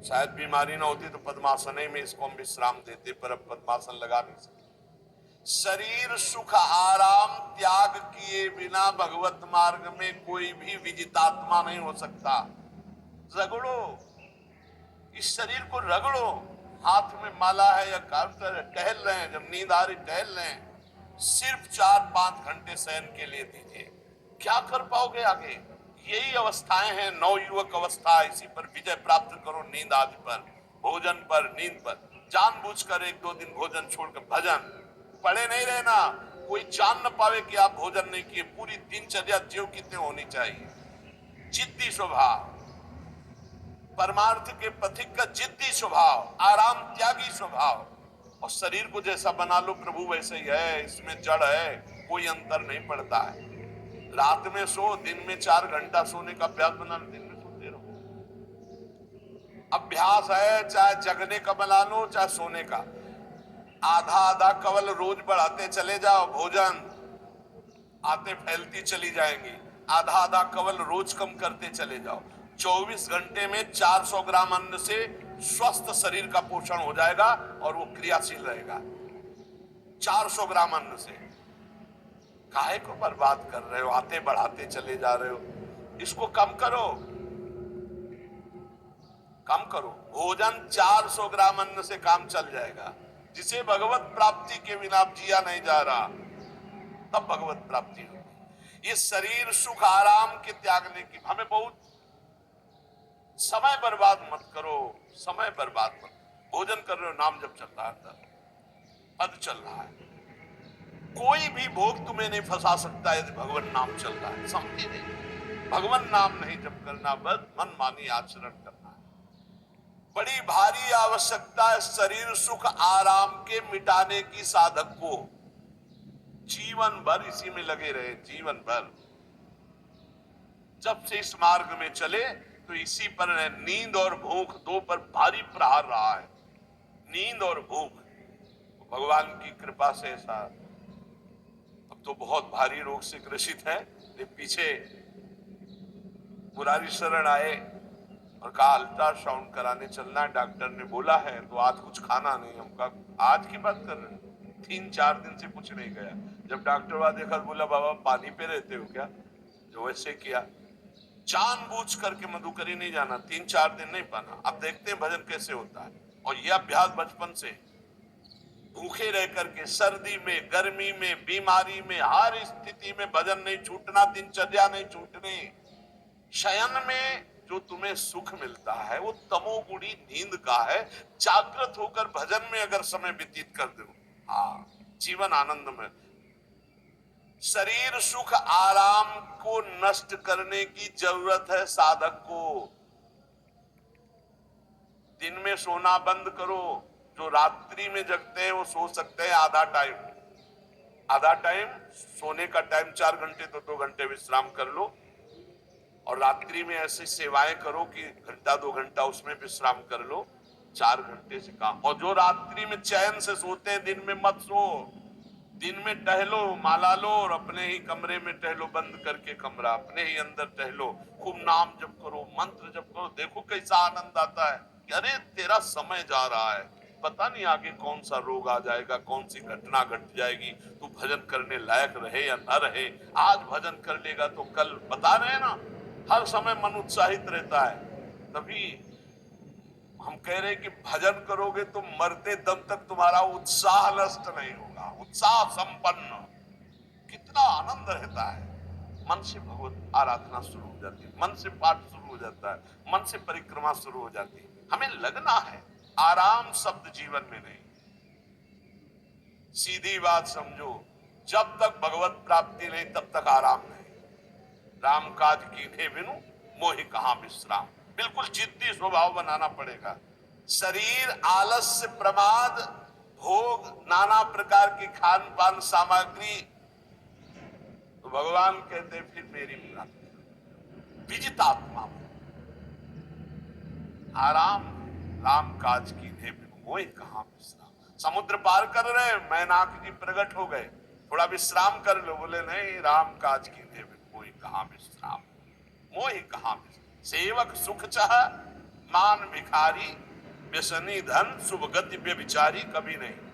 शायद बीमारी ना होती तो पद्मासन ही में इसको हम विश्राम देते, पर अब पद्मासन लगा नहीं सकते। शरीर सुख आराम त्याग किए बिना भगवत मार्ग में कोई भी विजितात्मा नहीं हो सकता। रगड़ो, इस शरीर को रगड़ो, हाथ में माला है या कार्टर है, टहल रहे हैं, जब नींद आ रही टहल रहे हैं, सिर्फ 4-5 घंटे शयन के लिए दीजिए। क्या कर पाओगे आगे? यही अवस्थाएं हैं, नवयुवक अवस्था। इसी पर विजय प्राप्त करो, नींद आदि पर, भोजन पर, नींद पर। जानबूझकर 1-2 दिन भोजन छोड़कर भजन पड़े नहीं रहना। कोई जान न पावे कि आप भोजन नहीं किए। पूरी दिनचर्या ज्यों की त्यों होनी चाहिए। जिद्दी स्वभाव, परमार्थ के पथिक का जिद्दी स्वभाव, आराम त्यागी स्वभाव। और शरीर को जैसा बना लो प्रभु वैसे ही है, इसमें जड़ है, कोई अंतर नहीं पड़ता है। रात में सो, दिन में 4 घंटा सोने का अभ्यास बना लो, दिन में सोते रहो। अभ्यास है, चाहे जगने का बना लो चाहे सोने का। आधा आधा कवल रोज बढ़ाते चले जाओ, भोजन आते फैलती चली जाएंगी। आधा आधा कवल रोज कम करते चले जाओ। 24 घंटे में 400 ग्राम अन्न से स्वस्थ शरीर का पोषण हो जाएगा और वो क्रियाशील रहेगा। 400 ग्राम अन्न से काहे को बर्बाद कर रहे हो? आते बढ़ाते चले जा रहे हो। इसको कम करो, कम करो। भोजन 400 ग्राम अन्न से काम चल जाएगा। जिसे भगवत प्राप्ति के बिना जिया नहीं जा रहा, तब भगवत प्राप्ति होगी। ये शरीर सुख आराम के त्यागने की, हमें बहुत समय बर्बाद मत करो, समय बर्बाद मत। भोजन कर रहे हो, नाम जब चल रहा है, पद चल रहा है, कोई भी भोग तुम्हें नहीं फंसा सकता यदि भगवान नाम चल रहा है। समझे नहीं? भगवान नाम नहीं जब करना, बस मन मानी आचरण करना है। बड़ी भारी आवश्यकता है शरीर सुख आराम के मिटाने की साधक को। जीवन भर इसी में लगे रहे, जीवन भर। जब से इस मार्ग में चले तो इसी पर नींद और भूख, दो पर भारी प्रहार रहा है। नींद और भूख, भगवान की कृपा से ऐसा। अब तो बहुत भारी रोग से ग्रसित है। पीछे मुरारी शरण आए और कहा अल्ट्रासाउंड कराने चलना है, डॉक्टर ने बोला है, तो आज कुछ खाना नहीं। हम कहा आज की बात कर रहे हैं, 3-4 दिन से कुछ नहीं गया। जब डॉक्टर वहां देखा, बोला बाबा पानी पे रहते हो क्या? जो वैसे किया, जानबूझ करके मधुकरी नहीं जाना, 3-4 दिन नहीं पाना। अब देखते हैं भजन कैसे होता है। और यह अभ्यास बचपन से, भूखे रह करके, सर्दी में, गर्मी में, बीमारी में, हर स्थिति में भजन नहीं छूटना, दिनचर्या नहीं छूटनी। शयन में जो तुम्हें सुख मिलता है वो तमोगुणी नींद का है। जागृत होकर भजन में अगर समय व्यतीत कर दो, हाँ, जीवन आनंद में। शरीर सुख आराम को नष्ट करने की जरूरत है साधक को। दिन में सोना बंद करो। जो रात्रि में जगते हैं वो सो सकते हैं आधा टाइम, आधा टाइम सोने का टाइम 4 घंटे, तो 2 घंटे विश्राम कर लो। और रात्रि में ऐसी सेवाएं करो कि 1-2 घंटा उसमें विश्राम कर लो। 4 घंटे से काम। और जो रात्रि में चैन से सोते हैं, दिन में मत सो। दिन में टहलो, माला लो और अपने ही कमरे में टहलो, बंद करके कमरा, अपने ही अंदर टहलो, खूब नाम जप करो, मंत्र जप करो। देखो कैसा आनंद आता है कि अरे तेरा समय जा रहा है, पता नहीं आगे कौन सा रोग आ जाएगा, कौन सी घटना घट जाएगी, तू भजन करने लायक रहे या न रहे। आज भजन कर लेगा तो कल, बता रहे हैं ना, हर समय मन उत्साहित रहता है। तभी हम कह रहे हैं कि भजन करोगे तो मरते दम तक तुम्हारा उत्साह नष्ट नहीं होगा। उत्साह संपन्न, कितना आनंद रहता है। मन से भगवत आराधना शुरू हो जाती है, मन से पाठ शुरू हो जाता है, मन से परिक्रमा शुरू हो जाती है। हमें लगना है, आराम शब्द जीवन में नहीं। सीधी बात समझो, जब तक भगवत प्राप्ति नहीं तब तक आराम नहीं। राम काज कीन्हे बिनु मोहि कहां विश्राम। बिल्कुल जिद्दी स्वभाव बनाना पड़ेगा। शरीर आलस्य, प्रमाद, भोग, नाना प्रकार की खान पान सामग्री, तो भगवान कहते फिर मेरी प्राप्ति। विजितात्मा आराम, राम काज कीन्हे बिनु मोहि कहां विश्राम। समुद्र पार कर रहे, मैनाक जी प्रकट हो गए, थोड़ा विश्राम कर लो। बोले नहीं, राम काज कीन्हे बिनु मोहि कहां विश्राम, मोहि कहां विश्राम। सेवक सुख चाह मान भिखारी, व्यसनी धन, शुभ गति व्यभिचारी कभी नहीं।